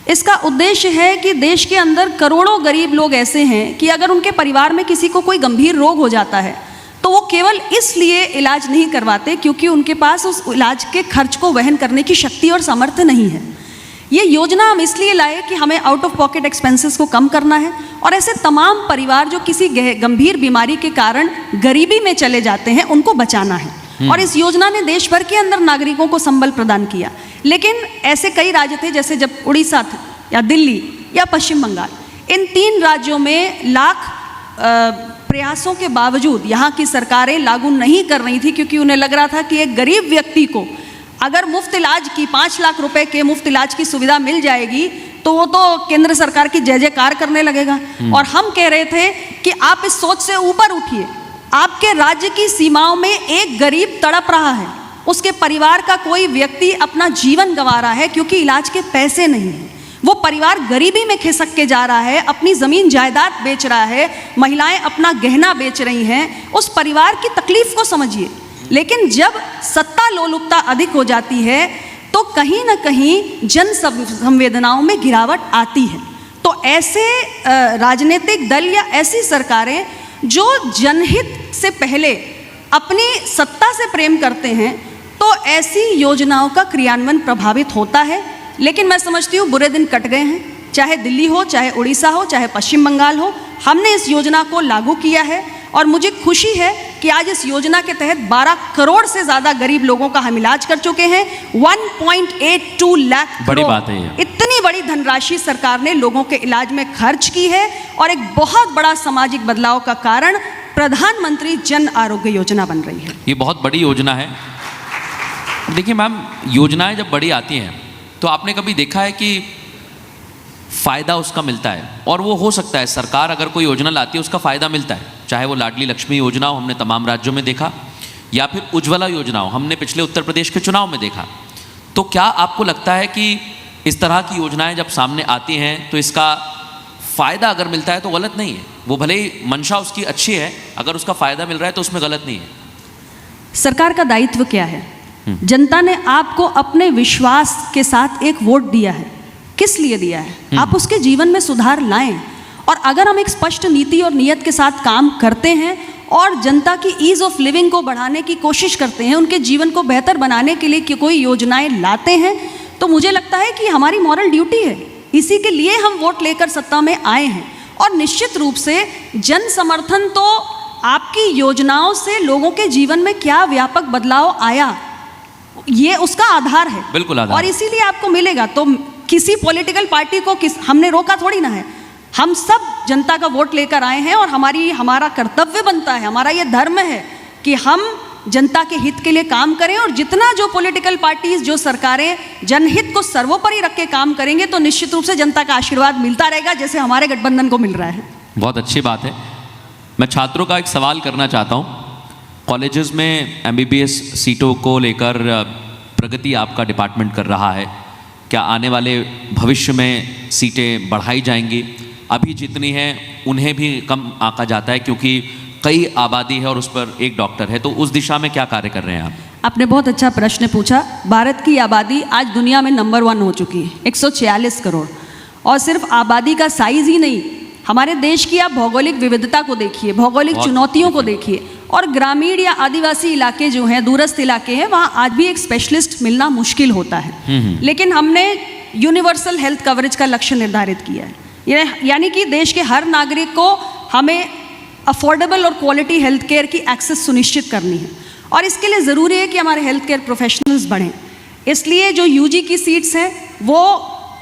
[SPEAKER 4] इसका उद्देश्य है कि देश के अंदर करोड़ों गरीब लोग ऐसे हैं कि अगर उनके परिवार में किसी को कोई गंभीर रोग हो जाता है तो वो केवल इसलिए इलाज नहीं करवाते क्योंकि उनके पास उस इलाज के खर्च को वहन करने की शक्ति और सामर्थ्य नहीं है। ये योजना हम इसलिए लाए कि हमें आउट ऑफ पॉकेट एक्सपेंसेस को कम करना है और ऐसे तमाम परिवार जो किसी गंभीर बीमारी के कारण गरीबी में चले जाते हैं उनको बचाना है। और इस योजना ने देश भर के अंदर नागरिकों को संबल प्रदान किया। लेकिन ऐसे कई राज्य थे, जैसे जब उड़ीसा था या दिल्ली या पश्चिम बंगाल, इन 3 राज्यों में लाख प्रयासों के बावजूद यहाँ की सरकारें लागू नहीं कर रही थी क्योंकि उन्हें लग रहा था कि एक गरीब व्यक्ति को अगर मुफ्त इलाज की 5 लाख रुपए के मुफ्त इलाज की सुविधा मिल जाएगी तो वो तो केंद्र सरकार की जय जयकार करने लगेगा। और हम कह रहे थे कि आप इस सोच से ऊपर उठिए। आपके राज्य की सीमाओं में एक गरीब तड़प रहा है, उसके परिवार का कोई व्यक्ति अपना जीवन गंवा रहा है क्योंकि इलाज के पैसे नहीं हैं। वो परिवार गरीबी में खिसक के जा रहा है, अपनी ज़मीन जायदाद बेच रहा है, महिलाएं अपना गहना बेच रही हैं। उस परिवार की तकलीफ को समझिए। लेकिन जब सत्ता लोलुपता अधिक हो जाती है तो कहीं ना कहीं जन संवेदनाओं में गिरावट आती है। तो ऐसे राजनीतिक दल या ऐसी सरकारें जो जनहित से पहले अपनी सत्ता से प्रेम करते हैं तो ऐसी योजनाओं का क्रियान्वयन प्रभावित होता है। लेकिन मैं समझती हूँ बुरे दिन कट गए हैं, चाहे दिल्ली हो, चाहे उड़ीसा हो, चाहे पश्चिम बंगाल हो। हमने इस योजना को लागू किया है और मुझे खुशी है कि आज इस योजना के तहत 12 करोड़ से ज़्यादा गरीब लोगों का हम इलाज कर चुके हैं। 1.82 लाख
[SPEAKER 3] बड़ी
[SPEAKER 4] करोड़,
[SPEAKER 3] बात है ये।
[SPEAKER 4] इतनी बड़ी धनराशि सरकार ने लोगों के इलाज में खर्च की है और एक बहुत बड़ा सामाजिक बदलाव का कारण प्रधानमंत्री जन आरोग्य योजना बन रही है।
[SPEAKER 3] ये बहुत बड़ी योजना है। देखिए मैम, योजनाएं जब बड़ी आती हैं तो आपने कभी देखा है कि फ़ायदा उसका मिलता है? और वो हो सकता है सरकार अगर कोई योजना लाती है उसका फ़ायदा मिलता है, चाहे वो लाडली लक्ष्मी योजना हो, हमने तमाम राज्यों में देखा, या फिर उज्ज्वला योजना हो, हमने पिछले उत्तर प्रदेश के चुनाव में देखा। तो क्या आपको लगता है कि इस तरह की योजनाएं जब सामने आती हैं तो इसका फ़ायदा अगर मिलता है तो गलत नहीं है? वो भले ही मंशा उसकी अच्छी है, अगर उसका फ़ायदा मिल रहा है तो उसमें गलत नहीं है।
[SPEAKER 4] सरकार का दायित्व क्या है? जनता ने आपको अपने विश्वास के साथ एक वोट दिया है। किस लिए दिया है? आप उसके जीवन में सुधार लाएं। और अगर हम एक स्पष्ट नीति और नियत के साथ काम करते हैं और जनता की ईज ऑफ लिविंग को बढ़ाने की कोशिश करते हैं, उनके जीवन को बेहतर बनाने के लिए कोई योजनाएं लाते हैं, तो मुझे लगता है कि हमारी मॉरल ड्यूटी है। इसी के लिए हम वोट लेकर सत्ता में आए हैं। और निश्चित रूप से जन समर्थन तो आपकी योजनाओं से लोगों के जीवन में क्या व्यापक बदलाव आया, ये उसका आधार है।
[SPEAKER 3] बिल्कुल आधार।
[SPEAKER 4] और इसीलिए आपको मिलेगा। तो किसी पॉलिटिकल पार्टी को हमने रोका थोड़ी ना है। हम सब जनता का वोट लेकर आए हैं और हमारा कर्तव्य बनता है, हमारा ये धर्म है कि हम जनता के हित के लिए काम करें। और जितना जो पॉलिटिकल पार्टीज, जो सरकारें जनहित को सर्वोपरि रख के काम करेंगे तो निश्चित रूप से जनता का आशीर्वाद मिलता रहेगा, जैसे हमारे गठबंधन को मिल रहा है।
[SPEAKER 3] बहुत अच्छी बात है। मैं छात्रों का एक सवाल करना चाहता हूँ। कॉलेजेस में MBBS सीटों को लेकर प्रगति आपका डिपार्टमेंट कर रहा है। क्या आने वाले भविष्य में सीटें बढ़ाई जाएंगी? अभी जितनी हैं उन्हें भी कम आंका जाता है क्योंकि कई आबादी है और उस पर एक डॉक्टर है। तो उस दिशा में क्या कार्य कर रहे हैं आप?
[SPEAKER 4] आपने बहुत अच्छा प्रश्न पूछा। भारत की आबादी आज दुनिया में नंबर 1 हो चुकी है, 146 करोड़। और सिर्फ आबादी का साइज ही नहीं, हमारे देश की आप भौगोलिक विविधता को देखिए, भौगोलिक चुनौतियों को देखिए। और ग्रामीण या आदिवासी इलाके जो हैं, दूरस्थ इलाके हैं, वहाँ आज भी एक स्पेशलिस्ट मिलना मुश्किल होता है। लेकिन हमने यूनिवर्सल हेल्थ कवरेज का लक्ष्य निर्धारित किया है। यानी कि देश के हर नागरिक को हमें अफोर्डेबल और क्वालिटी हेल्थ केयर की एक्सेस सुनिश्चित करनी है। और इसके लिए ज़रूरी है कि हमारे हेल्थ केयर प्रोफेशनल्स बढ़ें। इसलिए जो UG की सीट्स हैं वो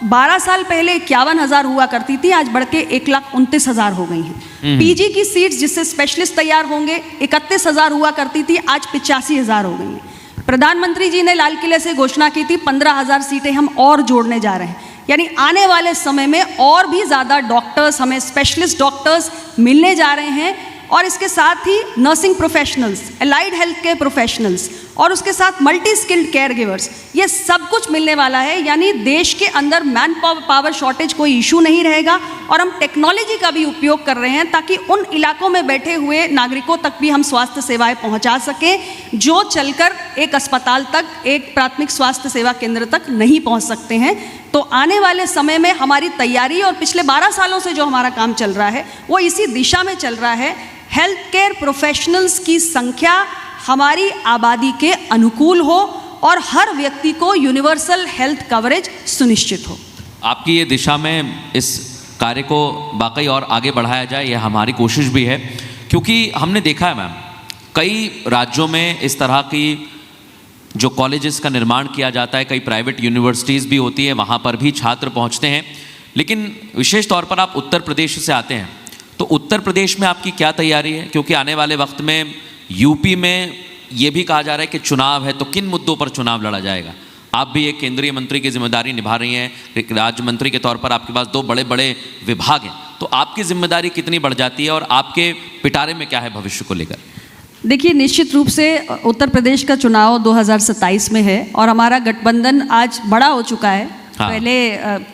[SPEAKER 4] 12 साल पहले 51,000 हुआ करती थी, आज बढ़ के 1,29,000 हो गई हैं। PG की सीट्स जिससे स्पेशलिस्ट तैयार होंगे 31,000 हुआ करती थी, आज 85,000 हो गई हैं। प्रधानमंत्री जी ने लाल किले से घोषणा की थी 15,000 सीटें हम और जोड़ने जा रहे हैं। यानी आने वाले समय में और भी ज़्यादा डॉक्टर्स, हमें स्पेशलिस्ट डॉक्टर्स मिलने जा रहे हैं। और इसके साथ ही nursing professionals, allied health care professionals और उसके साथ मल्टी स्किल्ड केयर गिवर्स, ये सब कुछ मिलने वाला है। यानी देश के अंदर मैन पावर शॉर्टेज कोई इशू नहीं रहेगा और हम टेक्नोलॉजी का भी उपयोग कर रहे हैं ताकि उन इलाकों में बैठे हुए नागरिकों तक भी हम स्वास्थ्य सेवाएं पहुंचा सकें जो चलकर एक अस्पताल तक, एक प्राथमिक स्वास्थ्य सेवा केंद्र तक नहीं पहुंच सकते हैं। तो आने वाले समय में हमारी तैयारी और पिछले 12 सालों से जो हमारा काम चल रहा है वो इसी दिशा में चल रहा है। हेल्थ केयर प्रोफेशनल्स की संख्या हमारी आबादी के अनुकूल हो और हर व्यक्ति को यूनिवर्सल हेल्थ कवरेज सुनिश्चित हो।
[SPEAKER 3] आपकी ये दिशा में इस कार्य को वाकई और आगे बढ़ाया जाए, यह हमारी कोशिश भी है, क्योंकि हमने देखा है मैम कई राज्यों में इस तरह की जो कॉलेजेस का निर्माण किया जाता है, कई प्राइवेट यूनिवर्सिटीज़ भी होती है, वहाँ पर भी छात्र पहुँचते हैं। लेकिन विशेष तौर पर आप उत्तर प्रदेश से आते हैं, तो उत्तर प्रदेश में आपकी क्या तैयारी है? क्योंकि आने वाले वक्त में यूपी में ये भी कहा जा रहा है कि चुनाव है, तो किन मुद्दों पर चुनाव लड़ा जाएगा? आप भी एक केंद्रीय मंत्री की जिम्मेदारी निभा रही हैं, एक राज्य मंत्री के तौर पर आपके पास 2 बड़े बड़े विभाग हैं, तो आपकी जिम्मेदारी कितनी बढ़ जाती है और आपके पिटारे में क्या है भविष्य को लेकर?
[SPEAKER 4] देखिए, निश्चित रूप से उत्तर प्रदेश का चुनाव 2027 में है और हमारा गठबंधन आज बड़ा हो चुका है।
[SPEAKER 3] हाँ।
[SPEAKER 4] पहले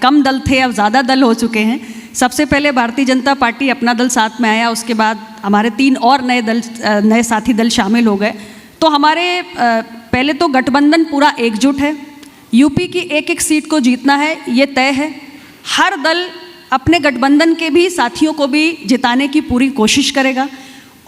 [SPEAKER 4] कम दल थे, अब ज़्यादा दल हो चुके हैं। सबसे पहले भारतीय जनता पार्टी अपना दल साथ में आया, उसके बाद हमारे 3 और नए साथी दल शामिल हो गए। तो हमारे पहले तो गठबंधन पूरा एकजुट है। यूपी की एक सीट को जीतना है, ये तय है। हर दल अपने गठबंधन के भी साथियों को भी जिताने की पूरी कोशिश करेगा।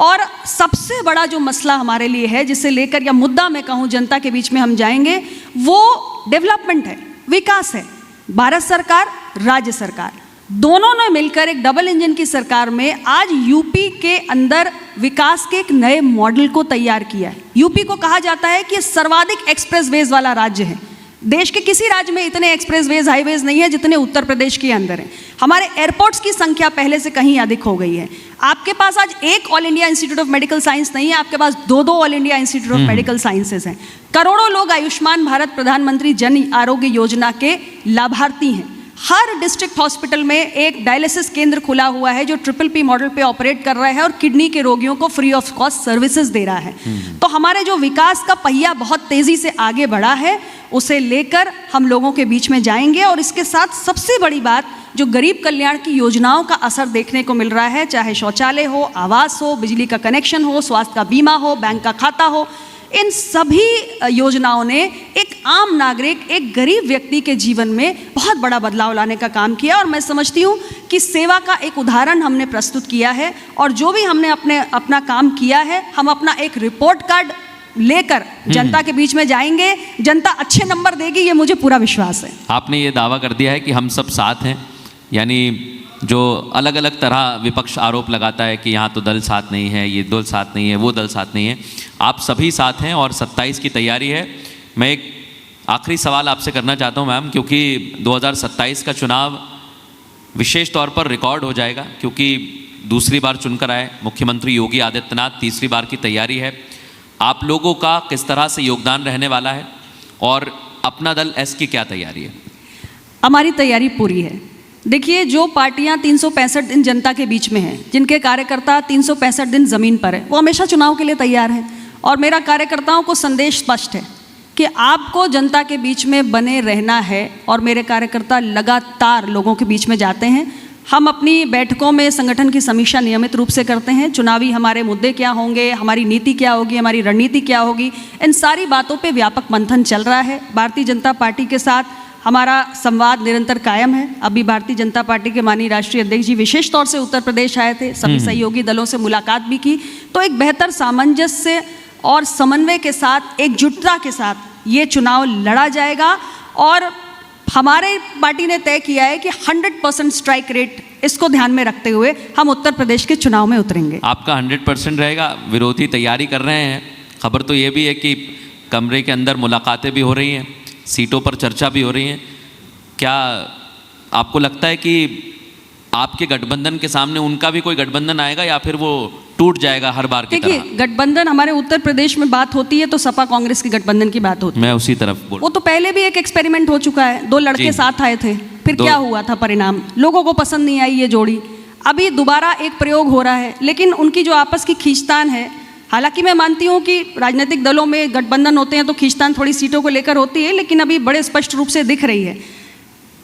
[SPEAKER 4] और सबसे बड़ा जो मसला हमारे लिए है, जिसे लेकर या मुद्दा मैं कहूँ जनता के बीच में हम जाएंगे, वो डेवलपमेंट है, विकास है। भारत सरकार, राज्य सरकार दोनों ने मिलकर एक डबल इंजन की सरकार में आज यूपी के अंदर विकास के एक नए मॉडल को तैयार किया है। यूपी को कहा जाता है कि सर्वाधिक एक्सप्रेसवेज वाला राज्य है। देश के किसी राज्य में इतने एक्सप्रेसवेज, हाईवेज नहीं है जितने उत्तर प्रदेश के अंदर हैं। हमारे एयरपोर्ट्स की संख्या पहले से कहीं अधिक हो गई है। आपके पास आज एक all India institute of medical science नहीं है, आपके पास 2 all India institute of medical sciences हैं। करोड़ों लोग आयुष्मान भारत प्रधानमंत्री जन आरोग्य योजना के लाभार्थी हैं। हर डिस्ट्रिक्ट हॉस्पिटल में एक डायलिसिस केंद्र खुला हुआ है जो PPP मॉडल पे ऑपरेट कर रहा है और किडनी के रोगियों को फ्री ऑफ कॉस्ट सर्विसेज दे रहा है। तो हमारे जो विकास का पहिया बहुत तेजी से आगे बढ़ा है, उसे लेकर हम लोगों के बीच में जाएंगे। और इसके साथ सबसे बड़ी बात, जो गरीब कल्याण की योजनाओं का असर देखने को मिल रहा है, चाहे शौचालय हो, आवास हो, बिजली का कनेक्शन हो, स्वास्थ्य का बीमा हो, बैंक का खाता हो, इन सभी योजनाओं ने एक आम नागरिक, एक गरीब व्यक्ति के जीवन में बहुत बड़ा बदलाव लाने का काम किया। और मैं समझती हूँ कि सेवा का एक उदाहरण हमने प्रस्तुत किया है। और जो भी हमने अपना काम किया है, हम अपना एक रिपोर्ट कार्ड लेकर जनता के बीच में जाएंगे। जनता अच्छे नंबर देगी, ये मुझे पूरा विश्वास है।
[SPEAKER 3] आपने ये दावा कर दिया है कि हम सब साथ हैं, यानी जो अलग अलग तरह विपक्ष आरोप लगाता है कि यहाँ तो दल साथ नहीं है, ये दल साथ नहीं है, वो दल साथ नहीं है, आप सभी साथ हैं और 27 की तैयारी है। मैं एक आखिरी सवाल आपसे करना चाहता हूँ मैम, क्योंकि 2027 का चुनाव विशेष तौर पर रिकॉर्ड हो जाएगा, क्योंकि दूसरी बार चुनकर आए मुख्यमंत्री योगी आदित्यनाथ, तीसरी बार की तैयारी है। आप लोगों का किस तरह से योगदान रहने वाला है और अपना दल एस की क्या तैयारी है?
[SPEAKER 4] हमारी तैयारी पूरी है। देखिए, जो पार्टियां 365 दिन जनता के बीच में हैं, जिनके कार्यकर्ता 365 दिन ज़मीन पर हैं, वो हमेशा चुनाव के लिए तैयार हैं। और मेरा कार्यकर्ताओं को संदेश स्पष्ट है कि आपको जनता के बीच में बने रहना है और मेरे कार्यकर्ता लगातार लोगों के बीच में जाते हैं। हम अपनी बैठकों में संगठन की समीक्षा नियमित रूप से करते हैं। चुनावी हमारे मुद्दे क्या होंगे, हमारी नीति क्या होगी, हमारी रणनीति क्या होगी, इन सारी बातों पे व्यापक मंथन चल रहा है। भारतीय जनता पार्टी के साथ हमारा संवाद निरंतर कायम है। अभी भारतीय जनता पार्टी के माननीय राष्ट्रीय अध्यक्ष जी विशेष तौर से उत्तर प्रदेश आए थे, सभी सहयोगी दलों से मुलाकात भी की। तो एक बेहतर सामंजस्य और समन्वय के साथ, एकजुटता के साथ ये चुनाव लड़ा जाएगा। और हमारे पार्टी ने तय किया है कि 100% स्ट्राइक रेट, इसको ध्यान में रखते हुए हम उत्तर प्रदेश के चुनाव में उतरेंगे।
[SPEAKER 3] आपका 100% रहेगा। विरोधी तैयारी कर रहे हैं। खबर तो ये भी है कि कमरे के अंदर मुलाकातें भी हो रही हैं, सीटों पर चर्चा भी हो रही है। क्या आपको लगता है कि आपके गठबंधन के सामने उनका भी कोई गठबंधन आएगा या फिर वो टूट जाएगा हर बार की तरह?
[SPEAKER 4] देखिए, गठबंधन हमारे उत्तर प्रदेश में बात होती है तो सपा कांग्रेस के गठबंधन की बात होती है।
[SPEAKER 3] मैं उसी तरफ बोल,
[SPEAKER 4] वो तो पहले भी एक एक्सपेरिमेंट हो चुका है। 2 लड़के साथ आए थे, फिर क्या हुआ था परिणाम? लोगों को पसंद नहीं आई ये जोड़ी। अभी दोबारा एक प्रयोग हो रहा है, लेकिन उनकी जो आपस की खींचतान है, हालांकि मैं मानती हूँ कि राजनीतिक दलों में गठबंधन होते हैं तो खींचतान थोड़ी सीटों को लेकर होती है, लेकिन अभी बड़े स्पष्ट रूप से दिख रही है।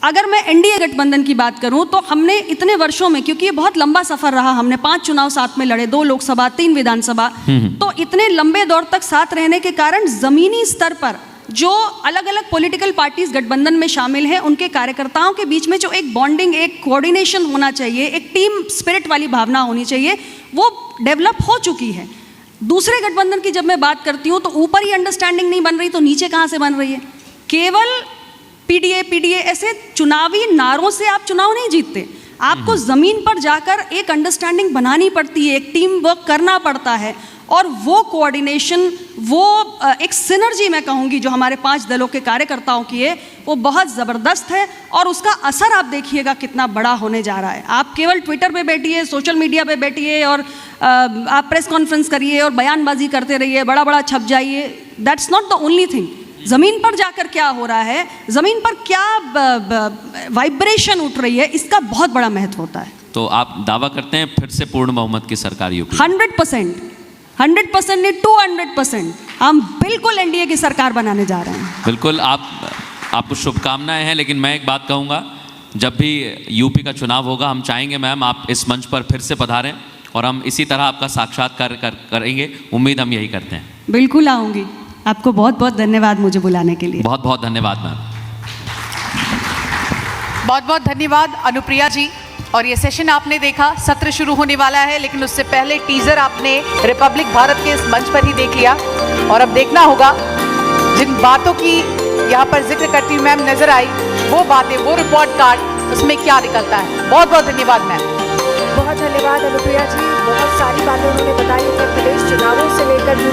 [SPEAKER 4] अगर मैं एनडीए गठबंधन की बात करूं तो हमने इतने वर्षों में, क्योंकि ये बहुत लंबा सफर रहा, हमने 5 चुनाव साथ में लड़े, 2 लोकसभा 3 विधानसभा, तो इतने लंबे दौर तक साथ रहने के कारण जमीनी स्तर पर जो अलग अलग पॉलिटिकल पार्टीज गठबंधन में शामिल हैं, उनके कार्यकर्ताओं के बीच में जो एक बॉन्डिंग, एक कोऑर्डिनेशन होना चाहिए, एक टीम स्पिरिट वाली भावना होनी चाहिए, वो डेवलप हो चुकी है। दूसरे गठबंधन की जब मैं बात करती हूँ तो ऊपर ही अंडरस्टैंडिंग नहीं बन रही तो नीचे कहाँ से बन रही है? केवल पीडीए ऐसे चुनावी नारों से आप चुनाव नहीं जीतते, आपको जमीन पर जाकर एक अंडरस्टैंडिंग बनानी पड़ती है, एक टीम वर्क करना पड़ता है, और वो कोऑर्डिनेशन, वो एक सिनर्जी मैं कहूँगी जो हमारे 5 दलों के कार्यकर्ताओं की है, वो बहुत ज़बरदस्त है, और उसका असर आप देखिएगा कितना बड़ा होने जा रहा है। आप केवल ट्विटर पे बैठिए, सोशल मीडिया पे बैठिए और आप प्रेस कॉन्फ्रेंस करिए और बयानबाजी करते रहिए, बड़ा बड़ा छप जाइए, that's not the only thing. ज़मीन पर जाकर क्या हो रहा है, ज़मीन पर क्या वाइब्रेशन उठ रही है, इसका बहुत बड़ा महत्व होता है।
[SPEAKER 3] तो आप दावा करते हैं फिर से पूर्ण बहुमत की सरकार यूपी?
[SPEAKER 4] 100% नहीं, 200% हम बिल्कुल एनडीए की सरकार बनाने जा रहे हैं।
[SPEAKER 3] बिल्कुल, आपको शुभकामनाएं हैं, लेकिन मैं एक बात कहूँगा, जब भी यूपी का चुनाव होगा हम चाहेंगे मैम आप इस मंच पर फिर से पधारें और हम इसी तरह आपका साक्षात्कार करेंगे। उम्मीद हम यही करते हैं।
[SPEAKER 4] बिल्कुल आऊँगी। आपको बहुत बहुत धन्यवाद मुझे बुलाने के लिए।
[SPEAKER 3] बहुत बहुत धन्यवाद मैम।
[SPEAKER 1] बहुत बहुत धन्यवाद अनुप्रिया जी। और ये सेशन आपने देखा, सत्र शुरू होने वाला है, लेकिन उससे पहले टीजर आपने रिपब्लिक भारत के इस मंच पर ही देख लिया, और अब देखना होगा जिन बातों की यहाँ पर जिक्र करती हुई मैम नजर आई, वो बातें, वो रिपोर्ट कार्ड, उसमें क्या निकलता है। बहुत बहुत धन्यवाद मैम।
[SPEAKER 5] बहुत धन्यवाद अनुप्रिया जी। बहुत सारी बातें उन्होंने बताई उत्तर प्रदेश चुनावों से लेकर